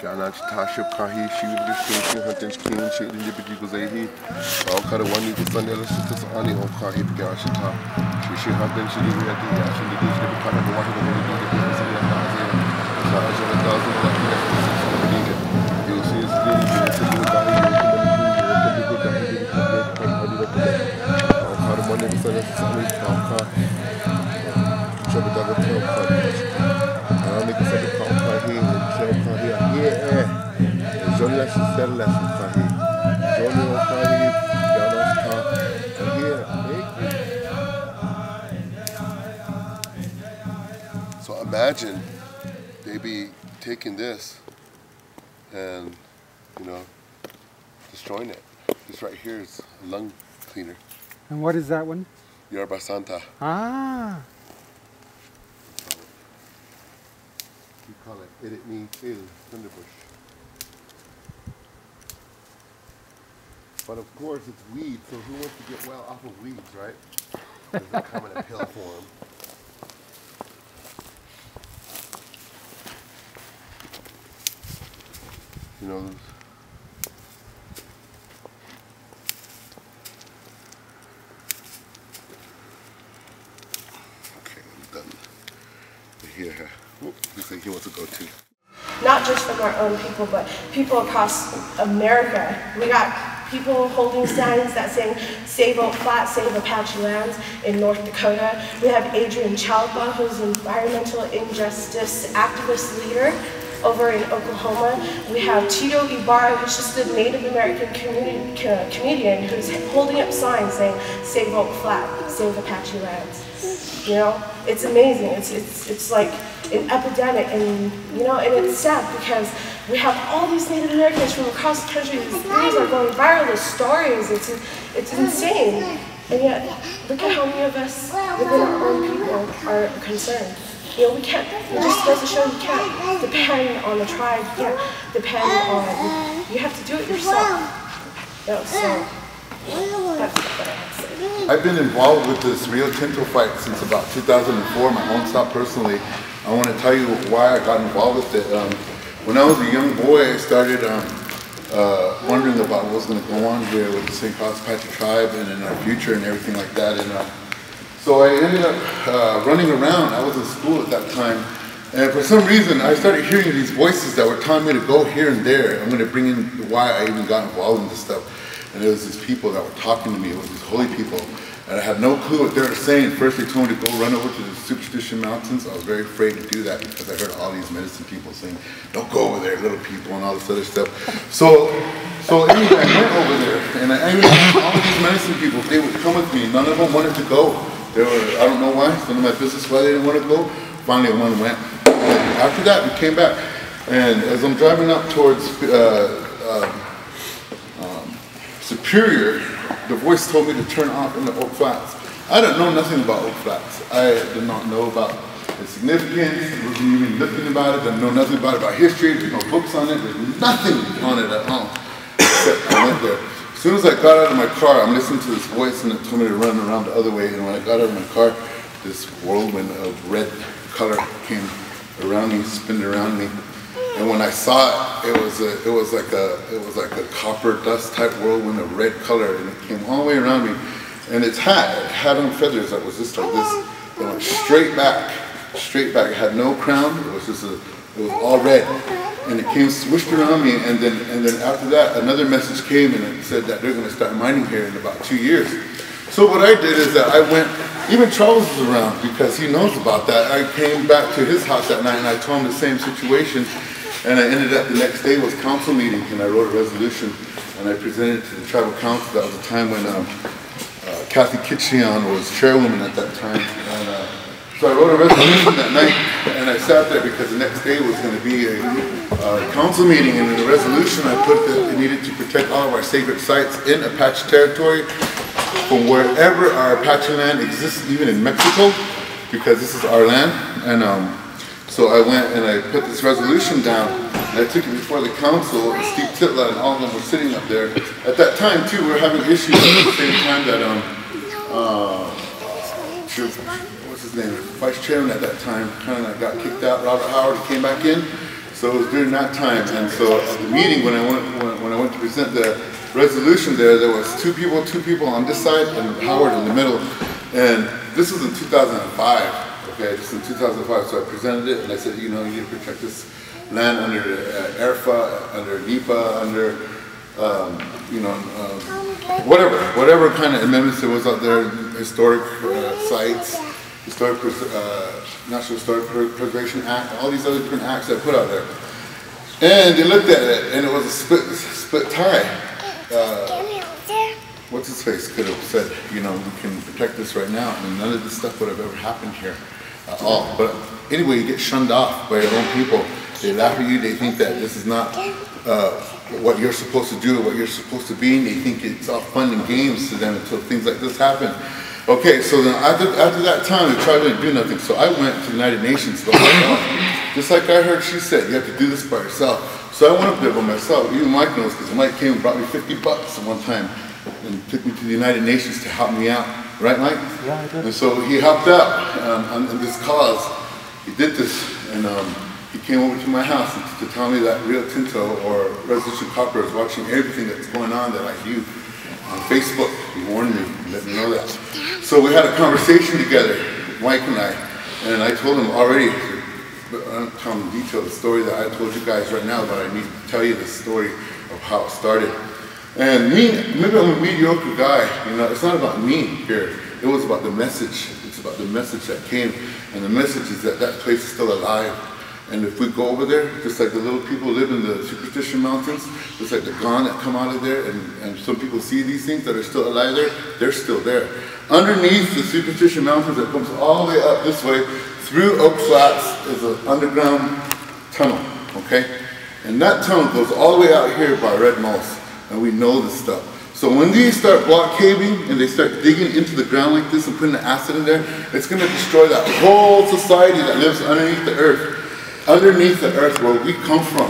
Gana Tasha Kahi, she would be shooting her things clean, shooting the big Guzahi, all kind of one you could send the sisters on the Okahi Gashita. She had then she did the action, the dish, the kind of water the way to do the business of the thousand, a thousand like the you'll see it's really good to do that. All kind of money to send us to me, trouble double tail cut. I make a second call Kahi and tail Kahi. Yeah, Johnny lesson, seven lessons Kahi. Johnny Kahi, Yana's Kahi. Yeah, so imagine they be taking this and, you know, destroying it. This right here is a lung cleaner. And what is that one? Yerba Santa. Ah. We call it Iritni Il Thunderbush. But of course it's weed, so who wants to get well off of weeds, right? Does it come in a pill form? You know, okay, I'm done. Here, looks like he wants to go too. Not just from our own people, but people across America. We got people holding signs that saying "Save Oak Flat, Save Apache Lands" in North Dakota. We have Adrian Chalpa, who's an environmental injustice activist leader over in Oklahoma. We have Tito Ibarra, who's just a Native American comedian who's holding up signs saying "Save Oak Flat, Save Apache Lands." You know, it's amazing. It's like an epidemic, and you know, and it's sad because we have all these Native Americans from across the country. These things are going viral. The stories, it's insane. And yet, look at how many of us within our own people are concerned. You know, we can't. It just goes to show you can't depend on the tribe. You can't depend on. You have to do it yourself. You know, so that's what I have to say. I've been involved with this Rio Tinto fight since about 2004, my own stop personally. I want to tell you why I got involved with it. When I was a young boy, I started wondering about what was going to go on here with the St. Croix Apache tribe and in our future and everything like that. And so I ended up running around. I was in school at that time. And for some reason, I started hearing these voices that were telling me to go here and there. I'm going to bring in why I even got involved in this stuff. And it was these people that were talking to me. It was these holy people. And I had no clue what they were saying. First they told me to go run over to the Superstition Mountains. I was very afraid to do that because I heard all these medicine people saying, don't go over there, little people, and all this other stuff. So anyway, I went over there. And I mean, all of these medicine people, they would come with me. None of them wanted to go. They were, I don't know why. It's none of my business why they didn't want to go. Finally, one went. And after that, we came back. And as I'm driving up towards Superior, the voice told me to turn off in the Oak Flats. I didn't know nothing about Oak Flats. I did not know about its significance. I wasn't even looking about it. I didn't know nothing about history. There's no books on it. There's nothing on it at all. Except I went there. As soon as I got out of my car, I'm listening to this voice and it told me to run around the other way. And when I got out of my car, this whirlwind of red color came around me, spinned around me. And when I saw it, it was like a copper dust type whirlwind of red color, and it came all the way around me. And its hat, it had on feathers that was just like this. It went straight back. It had no crown. It was just it was all red, and it came swished around me. And then after that, another message came, and it said that they're going to start mining here in about 2 years. So what I did is that I went. Even Charles was around because he knows about that. I came back to his house that night, and I told him the same situation. And I ended up the next day was council meeting, and I wrote a resolution, and I presented it to the tribal council. That was the time when Kathy Kitchian was chairwoman at that time. And so I wrote a resolution that night, and I sat there because the next day was going to be a council meeting. And in the resolution, I put that we needed to protect all of our sacred sites in Apache territory from wherever our Apache land exists, even in Mexico, because this is our land. And so I went and I put this resolution down, and I took it before the council, and Steve Titla and all of them were sitting up there. At that time, too, we were having issues at the same time that, what's his name, vice chairman at that time, kind of got kicked out, Robert Howard, came back in. So it was during that time, and so at the meeting when I went to present the resolution there was two people on this side and Howard in the middle, and this was in 2005. Okay, this was in 2005. So I presented it and I said, you know, you need to protect this land under ERFA, under NEPA, under whatever kind of amendments there was out there, historic sites, National Historic Preservation Act, all these other different acts that I put out there. And they looked at it, and it was a split tie. What's his face could have said, you know, we can protect this right now, and none of this stuff would have ever happened here at all. But anyway, you get shunned off by your own people. They laugh at you, they think that this is not what you're supposed to do or what you're supposed to be, and they think it's all fun and games to them until things like this happen. Okay, so then after that time, they tried to do nothing. So I went to the United Nations by myself. Just like I heard she said, you have to do this by yourself. So I went up there by myself. Even Mike knows, because Mike came and brought me $50 at one time and took me to the United Nations to help me out. Right, Mike? Yeah, I did. And so he helped out on this cause. He did this, and he came over to my house to tell me that Rio Tinto or Resolution Copper is watching everything that's going on that I do on Facebook. He warned me, he let me know that. So we had a conversation together, Mike and I told him already, but I don't tell him in detail the story that I told you guys right now, but I need to tell you the story of how it started. And maybe I'm a mediocre guy, you know, it's not about me here. It was about the message. It's about the message that came, and the message is that that place is still alive. And if we go over there, just like the little people live in the Superstition Mountains, just like the gone that come out of there, and some people see these things that are still alive there, they're still there. Underneath the Superstition Mountains that comes all the way up this way, through Oak Flats is an underground tunnel, okay? And that tunnel goes all the way out here by Red Moss, and we know this stuff. So when these start block caving and they start digging into the ground like this and putting the acid in there, it's gonna destroy that whole society that lives underneath the earth. Underneath the earth where we come from,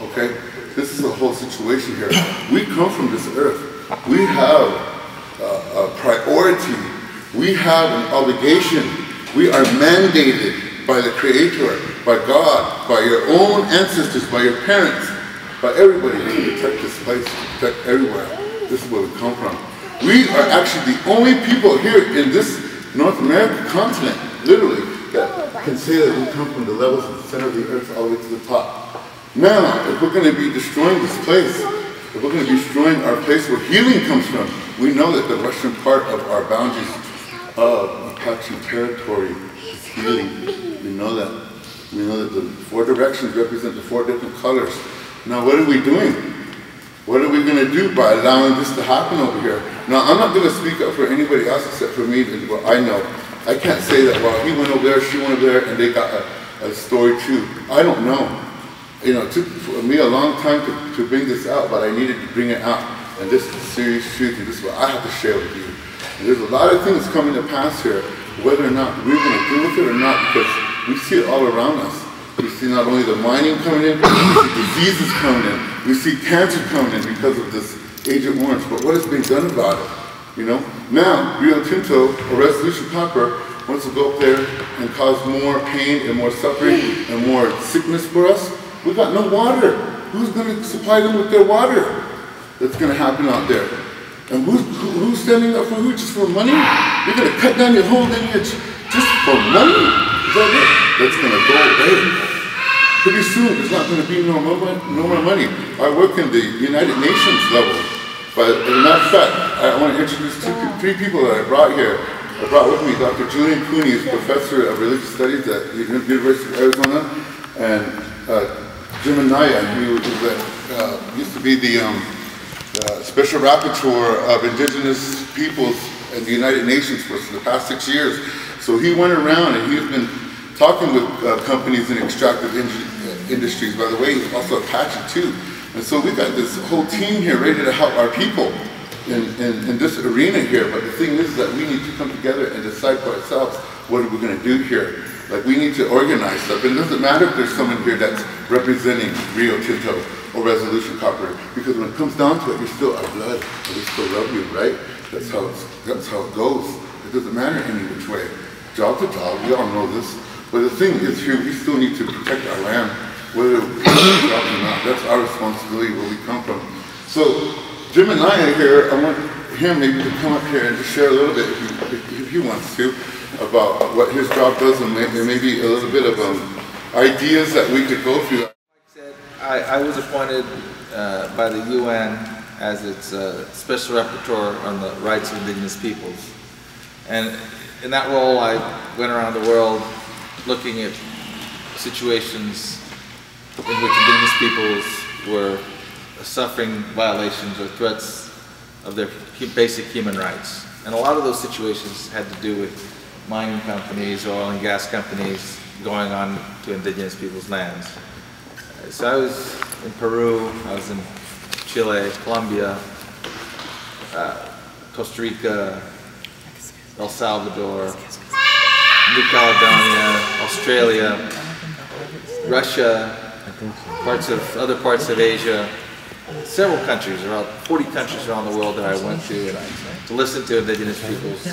okay? This is the whole situation here. We come from this earth. We have a priority. We have an obligation. We are mandated by the Creator, by God, by your own ancestors, by your parents, by everybody to protect this place, to protect everywhere. This is where we come from. We are actually the only people here in this North American continent, literally, that can say that we come from the levels of the center of the earth all the way to the top. Now, if we're going to be destroying this place, if we're going to be destroying our place where healing comes from, we know that the western part of our boundaries of Apache territory is healing. We know that. We know that the four directions represent the four different colors. Now, what are we doing? What are we going to do by allowing this to happen over here? Now, I'm not going to speak up for anybody else except for me and what I know. I can't say that, well, he went over there, she went over there, and they got a story too. I don't know. You know, it took for me a long time to bring this out, but I needed to bring it out. And this is the serious truth, and this is what I have to share with you. And there's a lot of things coming to pass here, whether or not we're going to deal with it or not, because we see it all around us. We see not only the mining coming in, we see diseases coming in, we see cancer coming in because of this Agent Orange, but what is being done about it? You know, now Rio Tinto or Resolution Copper wants to go up there and cause more pain and more suffering and more sickness for us. We got no water. Who's going to supply them with their water? That's going to happen out there. And who's standing up for who? Just for money? You're going to cut down your whole lineage just for money? Is that it? That's going to go away. Pretty soon, there's not going to be no more money. I work in the United Nations level. But as a matter of fact, I want to introduce three people that I brought here. I brought with me Dr. Julian Cooney, who's professor of religious studies at the University of Arizona, and Jim Anaya, who used to be the special rapporteur of indigenous peoples in the United Nations for the past 6 years. So he went around and he's been talking with companies in extractive industries. By the way, he's also Apache too. And so we got this whole team here ready to help our people in this arena here. But the thing is that we need to come together and decide for ourselves what are we going to do here. Like, we need to organize stuff. And it doesn't matter if there's someone here that's representing Rio Tinto or Resolution Copper, because when it comes down to it, you're still our blood, and we still love you, right? That's how it goes. It doesn't matter any which way. Job to job, we all know this. But the thing is here, we still need to protect our land. whether we're jobs or not. That's our responsibility where we come from. So Jim and I are here. I want him maybe to come up here and just share a little bit, if he wants to, about what his job does and maybe a little bit of ideas that we could go through. I was appointed by the UN as its special rapporteur on the rights of indigenous peoples. And in that role, I went around the world looking at situations in which indigenous peoples were suffering violations or threats of their basic human rights. And a lot of those situations had to do with mining companies, oil and gas companies going on to indigenous people's lands. So I was in Peru, I was in Chile, Colombia, Costa Rica, El Salvador, New Caledonia, Australia, Russia, other parts of Asia, several countries, around 40 countries around the world that I went to listen to indigenous peoples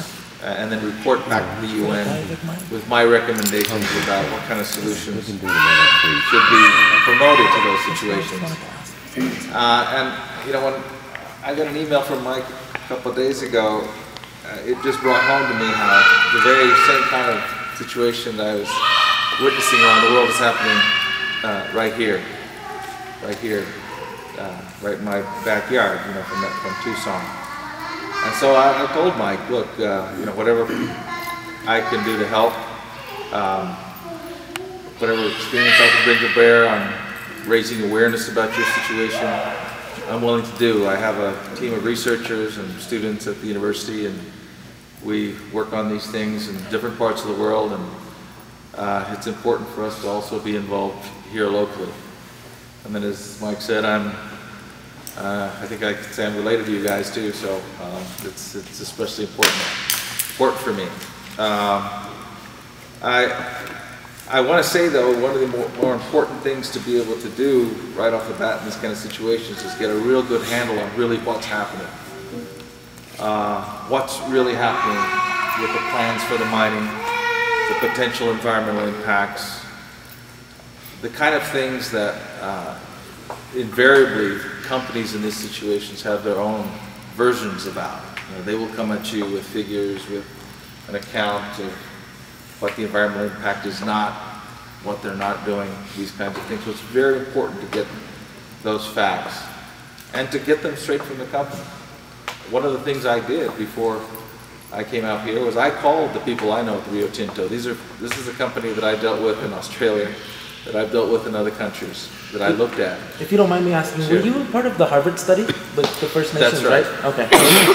and then report back to the UN with my recommendations about what kind of solutions should be promoted to those situations. And you know, when I got an email from Mike a couple of days ago, it just brought home to me how the very same kind of situation that I was witnessing around the world is happening right here, right in my backyard, you know, from Tucson. And so I told Mike, look, you know, whatever I can do to help, whatever experience I can bring to bear on raising awareness about your situation, I'm willing to do. I have a team of researchers and students at the university, and we work on these things in different parts of the world, and it's important for us to also be involved here locally. And then, as Mike said, I think I can say I'm related to you guys too, so it's especially important for me. I want to say though, one of the more important things to be able to do right off the bat in these kind of situations is get a real good handle on really what's happening. What's really happening with the plans for the mining, the potential environmental impacts, the kind of things that invariably companies in these situations have their own versions about. You know, they will come at you with figures, with an account of what the environmental impact is not, what they're not doing, these kinds of things. So it's very important to get those facts and to get them straight from the company. One of the things I did before I came out here was I called the people I know at Rio Tinto. This is a company that I dealt with in Australia, that I've dealt with in other countries, that I looked at. If you don't mind me asking, Sure. were you part of the Harvard study with the First Nations, That's right. Okay.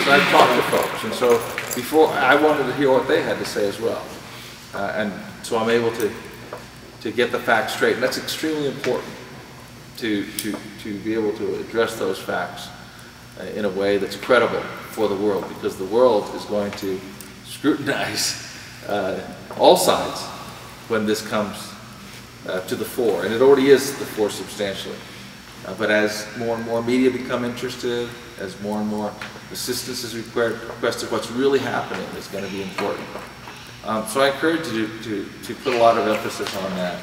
So I talked to folks, and so before I wanted to hear what they had to say as well, and so I'm able to get the facts straight, and that's extremely important to be able to address those facts in a way that's credible for the world, because the world is going to scrutinize all sides when this comes to the fore, and it already is to the fore substantially. But as more and more media become interested, as more and more assistance is requested, what's really happening is going to be important. So I encourage you to put a lot of emphasis on that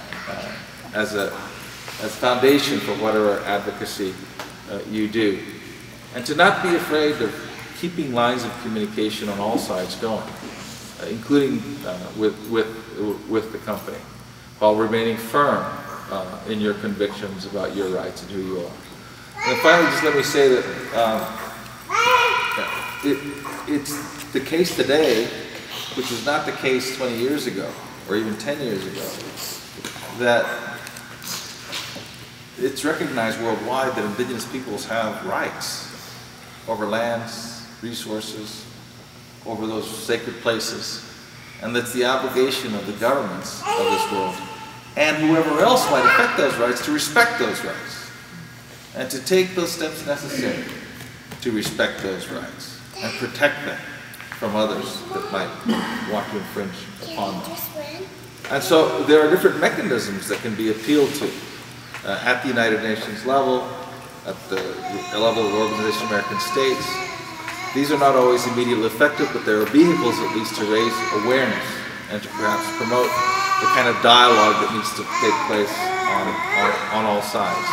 as a foundation for whatever advocacy you do, and to not be afraid of keeping lines of communication on all sides going, including with the company, while remaining firm in your convictions about your rights and who you are. And finally, just let me say that it's the case today, which was not the case 20 years ago, or even 10 years ago, that it's recognized worldwide that indigenous peoples have rights over lands, resources, over those sacred places, and that's the obligation of the governments of this world and whoever else might affect those rights to respect those rights and to take those steps necessary to respect those rights and protect them from others that might want to infringe upon them. And so there are different mechanisms that can be appealed to at the United Nations level, at the level of the Organization of American States. These are not always immediately effective, but there are vehicles at least to raise awareness and to perhaps promote the kind of dialogue that needs to take place on all sides.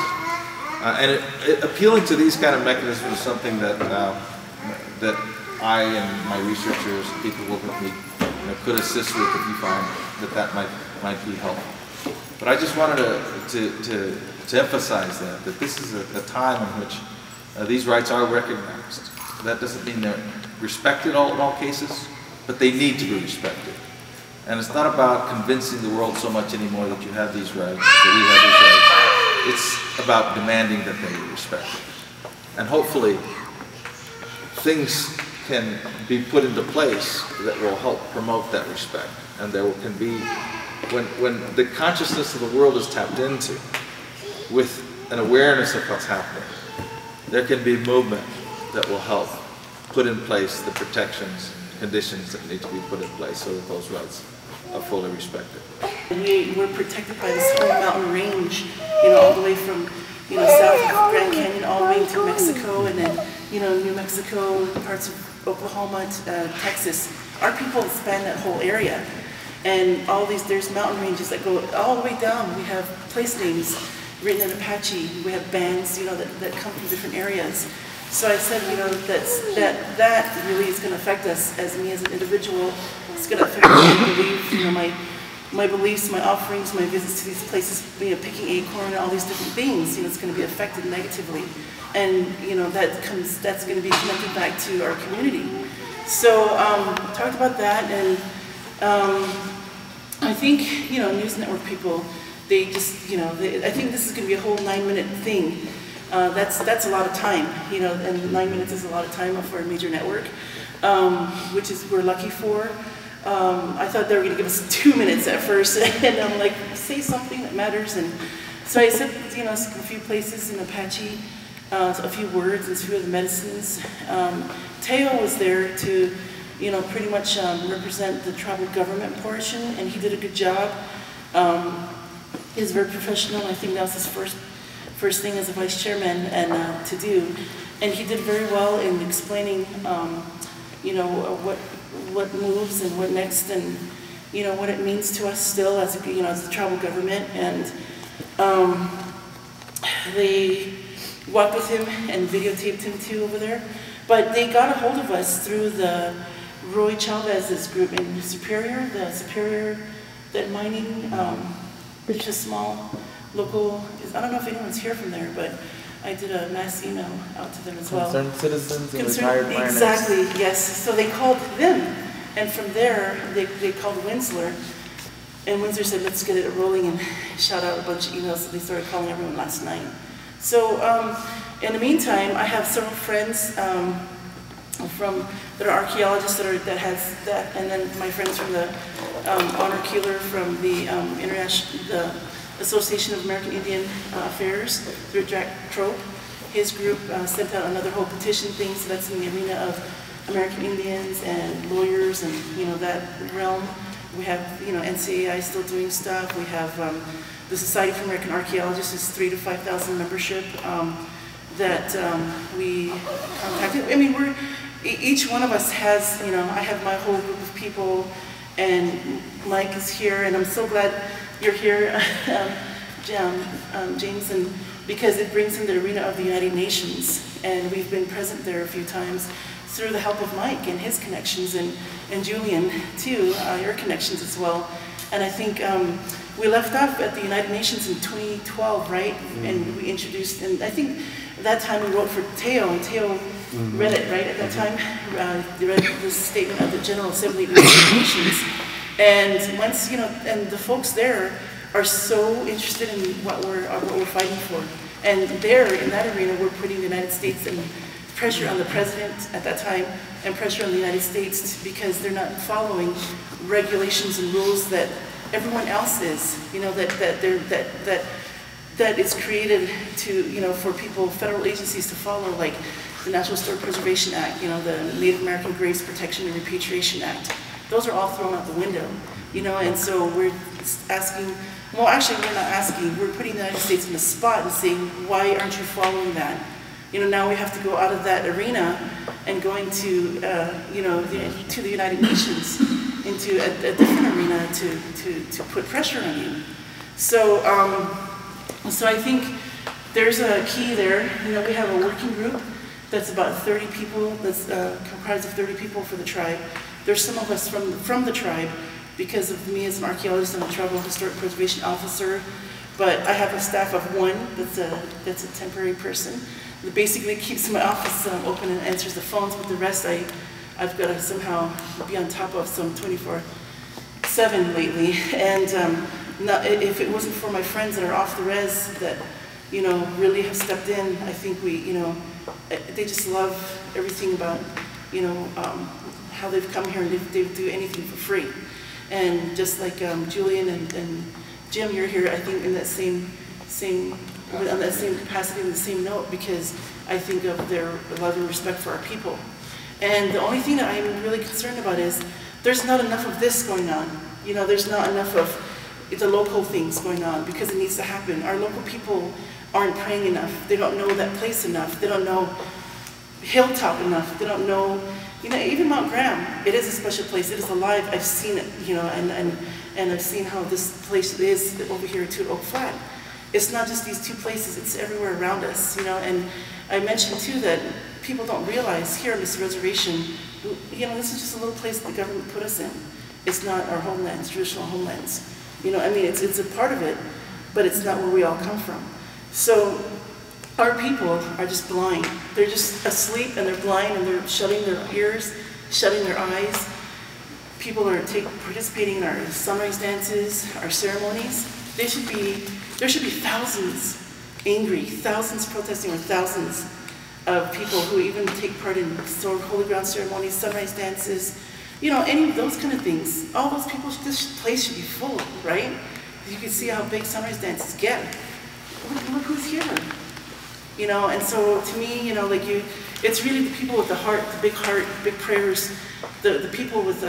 And appealing to these kind of mechanisms is something that that I and my researchers, people working with me, could assist with if you find that might be helpful. But I just wanted to emphasize that this is a time in which these rights are recognized. That doesn't mean they're respected in all cases, but they need to be respected. And it's not about convincing the world so much anymore that you have these rights, that we have these rights. It's about demanding that they be respected. And hopefully, things can be put into place that will help promote that respect. And there can be, when the consciousness of the world is tapped into with an awareness of what's happening, there can be movement that will help put in place the protections, conditions that need to be put in place so that those rights are fully respected. We're protected by this whole mountain range, all the way from, south of Grand Canyon all the way to Mexico, and then, New Mexico, parts of Oklahoma, Texas. Our people span that whole area. And all these, there's mountain ranges that go all the way down. We have place names written in Apache. We have bands, that come from different areas. So I said, that really is going to affect us as me as an individual. It's going to affect my belief, my beliefs, my offerings, my visits to these places, picking acorn and all these different things. It's going to be affected negatively, and that's going to be connected back to our community. So talked about that, and I think news network people, they just I think this is going to be a whole 9-minute thing. That's a lot of time, and 9 minutes is a lot of time for a major network, which is we're lucky for. I thought they were going to give us 2 minutes at first, and I'm like, say something that matters. And so I said, a few places in Apache, a few words, and a few of the medicines. Teo was there to, pretty much represent the tribal government portion, and he did a good job. He's very professional. I think that was his first thing as a vice chairman and to do, and he did very well in explaining, what moves and what next, and what it means to us still as as the tribal government. And they walked with him and videotaped him too over there. But they got a hold of us through the Roy Chavez's group in Superior, that mining, which is a small local. I don't know if anyone's here from there, but I did a mass email out to them as well. Concerned citizens and retired miners. Exactly, yes. So they called them, and from there they called Winsler, and Winsler said, let's get it rolling, and shot out a bunch of emails. So they started calling everyone last night. So in the meantime, I have several friends that are archaeologists that and then my friends from the Honor Keeler from the the Association of American Indian Affairs through Jack Trope. His group sent out another whole petition thing, so that's in the arena of American Indians and lawyers and that realm. We have NCAI still doing stuff. We have the Society for American Archaeologists is 3,000 to 5,000 membership that we contacted. I mean, each one of us has I have my whole group of people, and Mike is here, and I'm so glad you're here, James, and because it brings in the arena of the United Nations, and we've been present there a few times through the help of Mike and his connections, and Julian too, your connections as well. And I think we left off at the United Nations in 2012, right? Mm-hmm. And we introduced, and I think that time we wrote for Teo, and Teo read it, right, at that time? They read the statement of the General Assembly of the United Nations. And once, and the folks there are so interested in what we're fighting for. And there, in that arena, we're putting the United States in pressure on the president at that time, and pressure on the United States because they're not following regulations and rules that everyone else is. That it's created to, for people, federal agencies to follow, like the National Historic Preservation Act, the Native American Graves Protection and Repatriation Act. Those are all thrown out the window, and so we're asking, well, actually we're not asking, we're putting the United States in the spot and saying, why aren't you following that? Now we have to go out of that arena and going to, to the United Nations, into a different arena to put pressure on you. So So I think there's a key there. You know, we have a working group that's about 30 people, that's comprised of 30 people for the tribe. There's some of us from the tribe because of me as an archaeologist and a tribal historic preservation officer, but I have a staff of one that's a temporary person that basically keeps my office open and answers the phones, but the rest I've got to somehow be on top of some 24/7 lately. And if it wasn't for my friends that are off the res that, you know, really have stepped in, I think we, you know, they just love everything about, you know, how they've come here and they do anything for free. And just like Julian and Jim, you're here, I think, in that on that same capacity, in the same note, because I think of their love and respect for our people. And the only thing that I'm really concerned about is there's not enough of this going on. You know, there's not enough of the local things going on because it needs to happen. Our local people aren't praying enough. They don't know that place enough. They don't know Hilltop enough. They don't know, you know, even Mount Graham. It is a special place. It is alive. I've seen it, you know, and I've seen how this place is over here to Oak Flat. It's not just these two places. It's everywhere around us, you know. And I mentioned too that people don't realize here on this reservation, you know, this is just a little place the government put us in. It's not our homelands, traditional homelands. You know, I mean, it's a part of it, but it's not where we all come from. So our people are just blind. They're just asleep and they're blind and they're shutting their ears, shutting their eyes. People are participating in our sunrise dances, our ceremonies. There should be thousands angry, thousands protesting, or thousands of people who even take part in holy ground ceremonies, sunrise dances, you know, any of those kind of things. All those people, this place should be full, right? You can see how big sunrise dances get. Look who's here. You know, and so to me, you know, like it's really the people with the heart, the big prayers, the people with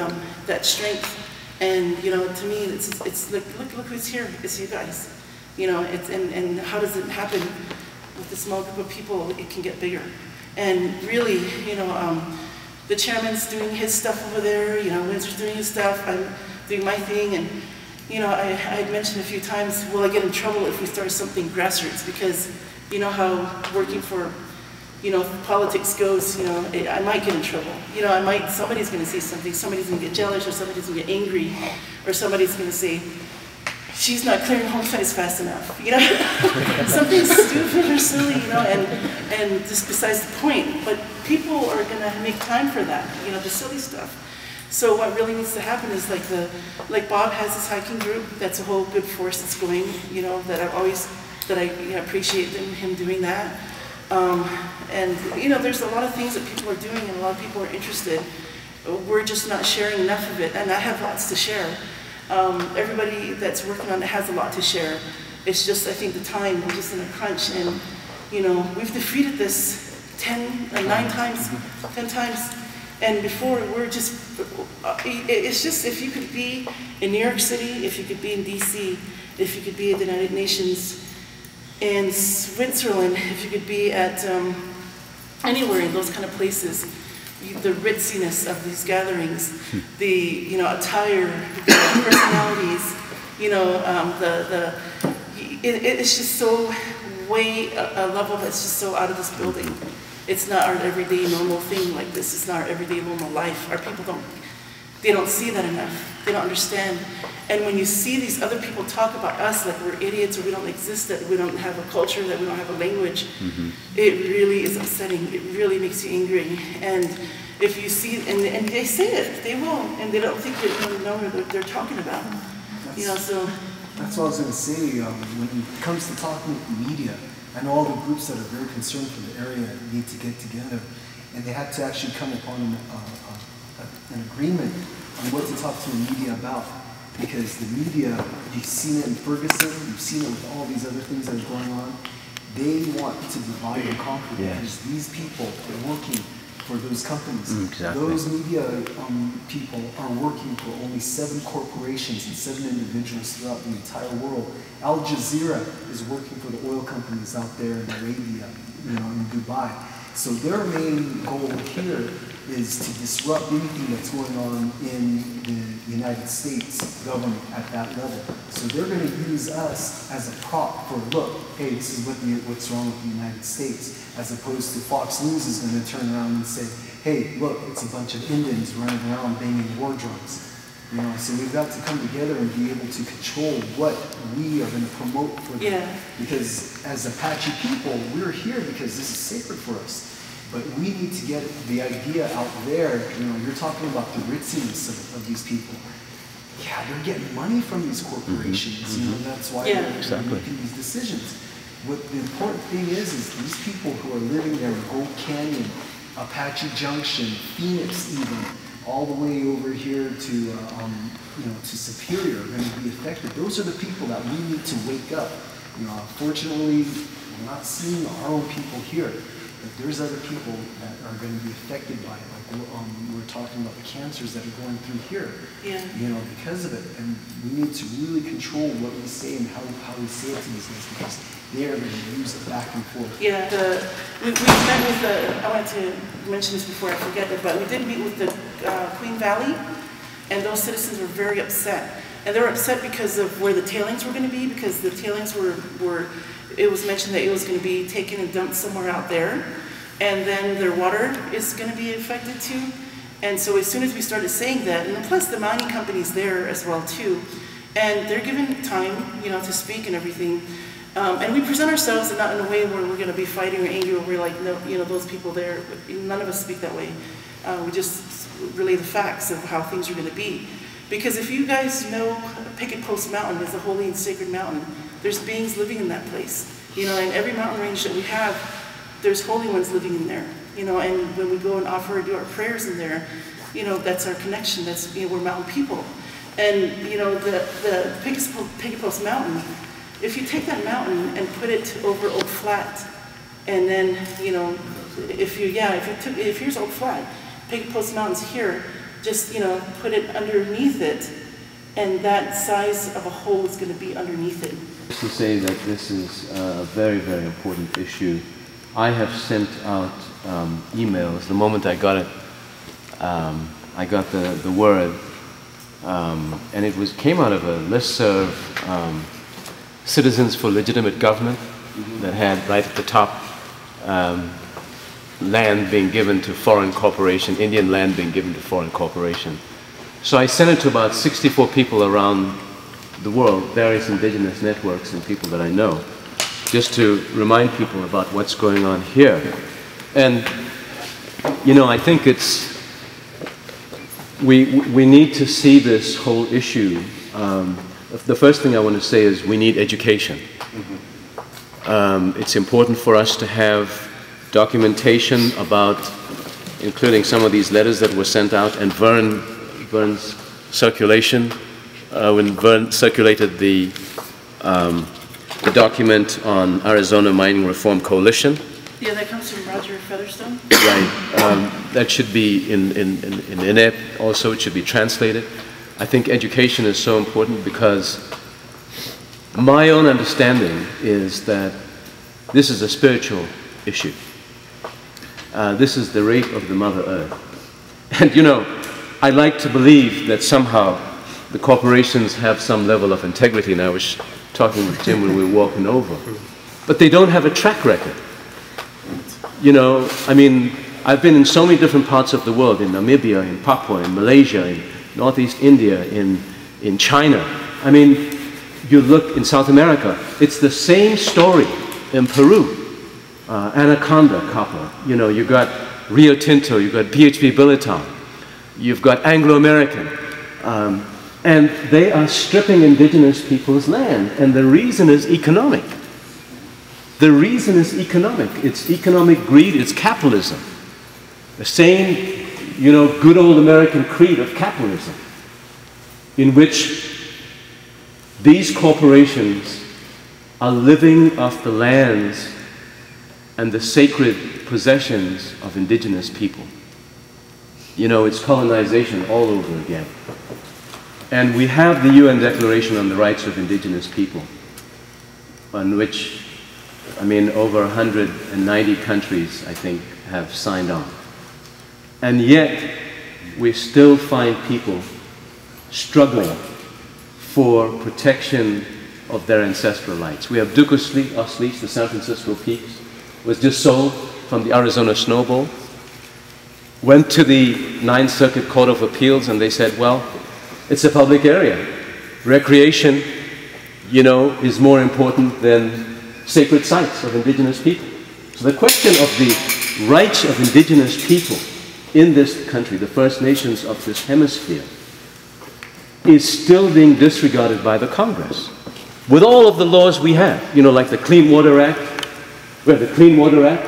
that strength. And, you know, to me, it's like, look who's here. It's you guys. You know, and how does it happen with a small group of people? It can get bigger. And really, you know, the chairman's doing his stuff over there, you know, Windsor's doing his stuff, I'm doing my thing, and, you know, I had mentioned a few times, will I get in trouble if we start something grassroots? Because, you know how working for, you know, politics goes, you know, I might get in trouble. You know, somebody's going to say something, somebody's going to get jealous, or somebody's going to get angry, or somebody's going to say, she's not clearing home sites fast enough, you know? Something stupid or silly, you know, and just besides the point. But people are gonna make time for that, you know, the silly stuff. So what really needs to happen is like Bob has this hiking group, that's a whole good force that's going, you know, that I appreciate him doing that. And, you know, there's a lot of things that people are doing and a lot of people are interested. We're just not sharing enough of it, and I have lots to share. Everybody that's working on it has a lot to share. It's just, I think, the time, we're just in a crunch, and, you know, we've defeated this 10 times, and before we're just, it's just, if you could be in New York City, if you could be in DC, if you could be at the United Nations, in Switzerland, if you could be at anywhere in those kind of places, the ritziness of these gatherings, the, you know, attire, the personalities, you know, it's just so way a level that's just so out of this building. It's not our everyday normal thing like this. It's not our everyday normal life. Our people they don't see that enough. They don't understand. And when you see these other people talk about us like we're idiots or we don't exist, that we don't have a culture, that we don't have a language, it really is upsetting. It really makes you angry. And if you see, and they say it, they will, and they don't think they don't know what they're talking about. You know, so. That's what I was going to say. When it comes to talking with the media, I know all the groups that are very concerned for the area need to get together, and they have to actually come upon an agreement on what to talk to the media about. Because the media, you've seen it in Ferguson, you've seen it with all these other things that are going on. They want to divide and conquer because these people are working for those companies. Exactly. Those media people are working for only 7 corporations and 7 individuals throughout the entire world. Al Jazeera is working for the oil companies out there in Arabia, you know, in Dubai. So their main goal here is to disrupt anything that's going on in the United States government at that level. So they're going to use us as a prop for, look, hey, this is what's wrong with the United States, as opposed to Fox News is going to turn around and say, hey, look, it's a bunch of Indians running around banging war drums. You know, so we've got to come together and be able to control what we are going to promote for them. Yeah. Because as Apache people, we're here because this is sacred for us. But we need to get the idea out there. You know, you're talking about the ritziness of these people. Yeah, they're getting money from these corporations, you know, and that's why they're making these decisions. What the important thing is these people who are living there in Gold Canyon, Apache Junction, Phoenix even, all the way over here to, you know, to Superior are going to be affected. Those are the people that we need to wake up. You know, unfortunately, we're not seeing our own people here. But there's other people that are going to be affected by it. Like we're talking about the cancers that are going through here, you know, because of it. And we need to really control what we say and how we say it to these guys, because they are going to use it back and forth. Yeah, we met with the, I wanted to mention this before I forget it, but we did meet with the Queen Valley, and those citizens were very upset. And they were upset because of where the tailings were going to be, because the tailings were it was mentioned that it was going to be taken and dumped somewhere out there, and then their water is going to be affected too. And so as soon as we started saying that, and plus the mining company's there as well too, and they're given time, you know, to speak and everything. And we present ourselves and not in a way where we're going to be fighting or angry, or we're like, no, you know, those people there. None of us speak that way. We just relay the facts of how things are going to be. Because if you guys know, Picket Post Mountain is a holy and sacred mountain. There's beings living in that place, you know, and every mountain range that we have, there's holy ones living in there, you know, and when we go and offer and do our prayers in there, you know, that's our connection. That's, you know, we're mountain people. And, you know, the Picket Post Mountain, if you take that mountain and put it over Oak Flat, and then, you know, if here's Oak Flat, Picket Post Mountain's here, just, you know, put it underneath it, and that size of a hole is going to be underneath it. To say that this is a very, very important issue. I have sent out emails. The moment I got it, I got the word, and it came out of a listserv, Citizens for Legitimate Government, that had right at the top land being given to foreign corporation, Indian land being given to foreign corporation. So I sent it to about 64 people around the world, various indigenous networks and people that I know, just to remind people about what's going on here. And, you know, I think we need to see this whole issue. The first thing I want to say is we need education. It's important for us to have documentation about, including some of these letters that were sent out, and Vern's circulation, when Vern circulated the document on Arizona Mining Reform Coalition. Yeah, that comes from Roger Featherstone. Right. That should be in it also. It should be translated. I think education is so important because my own understanding is that this is a spiritual issue. This is the rape of the Mother Earth. And you know, I like to believe that somehow the corporations have some level of integrity, and I was talking with Jim when we were walking over. But they don't have a track record. You know, I mean, I've been in so many different parts of the world, in Namibia, in Papua, in Malaysia, in Northeast India, in China. I mean, you look in South America, it's the same story in Peru. Anaconda copper, you know, you've got Rio Tinto, you've got BHP Billiton, you've got Anglo-American, and they are stripping indigenous people's land, and the reason is economic. The reason is economic. It's economic greed, it's capitalism. The same, you know, good old American creed of capitalism, in which these corporations are living off the lands and the sacred possessions of indigenous people. You know, it's colonization all over again. And we have the UN Declaration on the Rights of Indigenous People, on which, I mean, over 190 countries, I think, have signed on. And yet, we still find people struggling for protection of their ancestral rights. We have Duke Osleach, the San Francisco Peaks, was just sold from the Arizona Snowball. Went to the Ninth Circuit Court of Appeals and they said, well, it's a public area. Recreation, you know, is more important than sacred sites of indigenous people. So the question of the rights of indigenous people in this country, the First Nations of this hemisphere, is still being disregarded by the Congress. With all of the laws we have, you know, like the Clean Water Act, we have the Clean Water Act,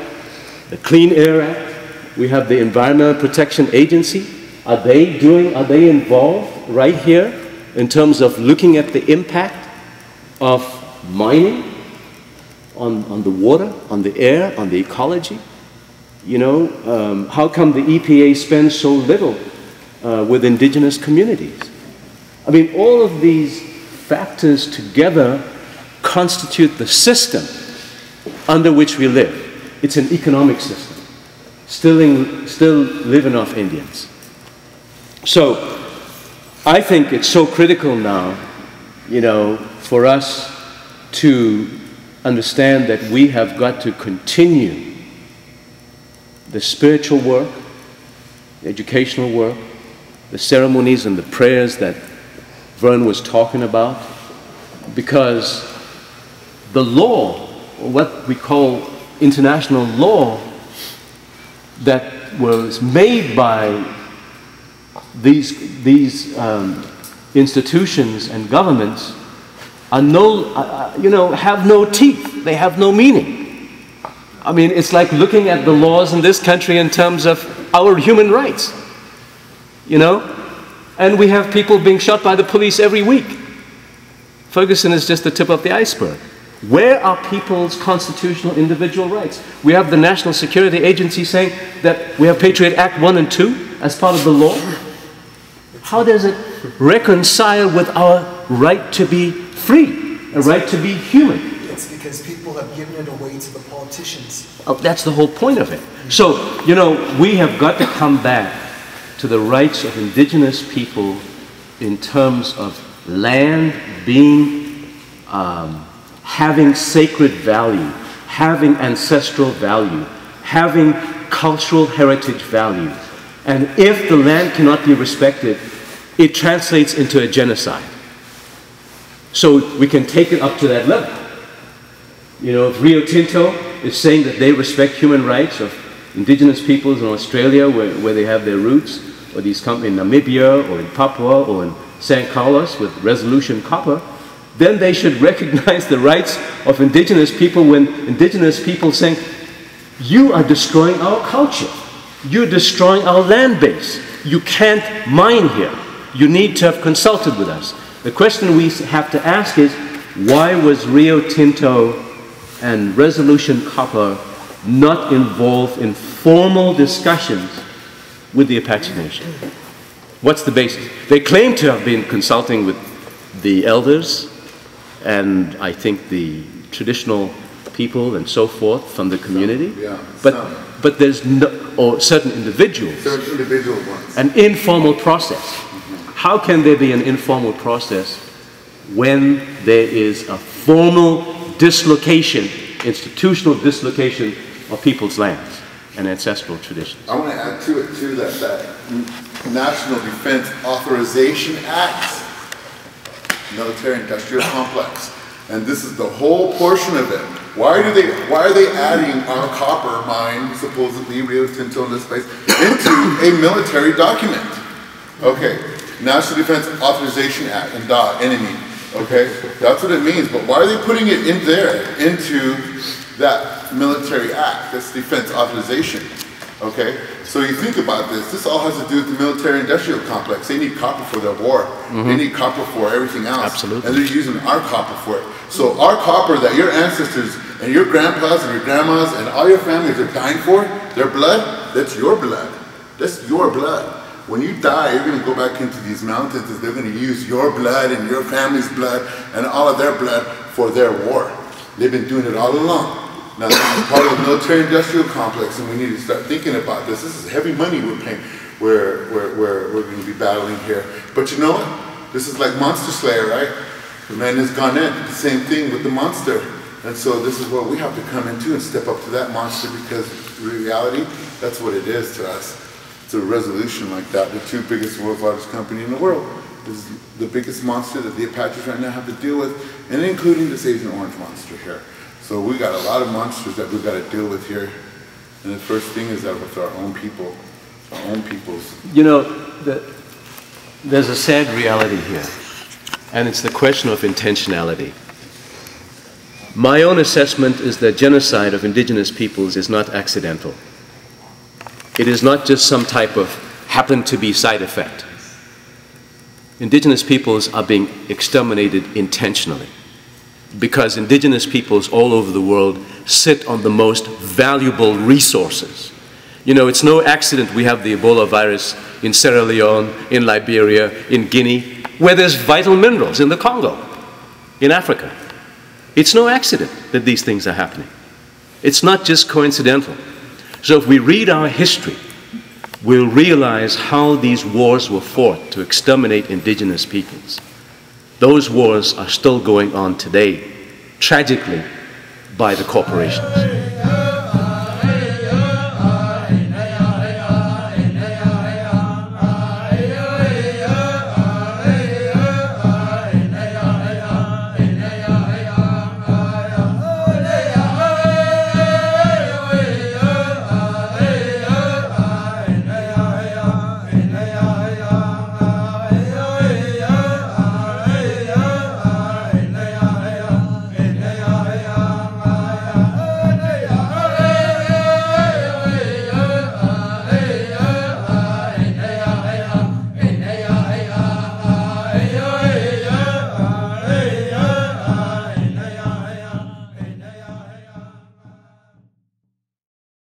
the Clean Air Act, we have the Environmental Protection Agency. Are they involved right here in terms of looking at the impact of mining on the water, on the air, on the ecology? You know, how come the EPA spends so little with indigenous communities? I mean, all of these factors together constitute the system under which we live. It's an economic system, still living off Indians. So I think it's so critical now, you know, for us to understand that we have got to continue the spiritual work, the educational work, the ceremonies and the prayers that Vern was talking about, because the law, or what we call international law, that was made by these institutions and governments are have no teeth. They have no meaning. I mean, it's like looking at the laws in this country in terms of our human rights, you know? And we have people being shot by the police every week. Ferguson is just the tip of the iceberg. Where are people's constitutional individual rights? We have the National Security Agency saying that we have Patriot Act 1 and 2 as part of the law. How does it reconcile with our right to be free, a right to be human? It's because people have given it away to the politicians. Oh, that's the whole point of it. So, you know, we have got to come back to the rights of indigenous people in terms of land being, having sacred value, having ancestral value, having cultural heritage value. And if the land cannot be respected, it translates into a genocide. So we can take it up to that level. You know, if Rio Tinto is saying that they respect human rights of indigenous peoples in Australia where they have their roots, or these come in Namibia or in Papua or in San Carlos with Resolution Copper, then they should recognize the rights of indigenous people when indigenous people saying, you are destroying our culture. You're destroying our land base. You can't mine here. You need to have consulted with us. The question we have to ask is, why was Rio Tinto and Resolution Copper not involved in formal discussions with the Apache Nation? What's the basis? They claim to have been consulting with the elders and I think the traditional people and so forth from the community. Yeah, but there's no, or certain individuals. Certain individual ones. An informal process. How can there be an informal process when there is a formal dislocation, institutional dislocation of people's lands and ancestral traditions? I want to add to it too that National Defense Authorization Act, military industrial complex, and this is the whole portion of it. Why are they adding our copper mine, supposedly Rio Tinto in this place, into a military document? Okay, National Defense Authorization Act, and enemy. Okay, that's what it means. But why are they putting it in there, into that military act, that's defense authorization? Okay, so you think about this. This all has to do with the military-industrial complex. They need copper for their war. They need copper for everything else. Absolutely. And they're using our copper for it. So our copper that your ancestors and your grandpas and your grandmas and all your families are dying for, their blood, that's your blood. That's your blood. When you die, you're going to go back into these mountains and they're going to use your blood and your family's blood and all of their blood for their war. They've been doing it all along. Now, this is part of the military-industrial complex, and we need to start thinking about this. This is heavy money we're paying, we're going to be battling here. But you know what? This is like Monster Slayer, right? The man has gone in. The same thing with the monster. And so this is what we have to come into and step up to that monster, because in reality, that's what it is to us. It's a resolution like that. The two biggest, world's largest company in the world is the biggest monster that the Apaches right now have to deal with, and including this Asian orange monster here. So we got a lot of monsters that we've got to deal with here. And the first thing is that with our own people, our own peoples. You know, there's a sad reality here, and it's the question of intentionality. My own assessment is that genocide of indigenous peoples is not accidental. It is not just some type of happen-to-be side effect. Indigenous peoples are being exterminated intentionally, because indigenous peoples all over the world sit on the most valuable resources. You know, it's no accident we have the Ebola virus in Sierra Leone, in Liberia, in Guinea, where there's vital minerals, in the Congo, in Africa. It's no accident that these things are happening. It's not just coincidental. So if we read our history, we'll realize how these wars were fought to exterminate indigenous peoples. Those wars are still going on today, tragically, by the corporations.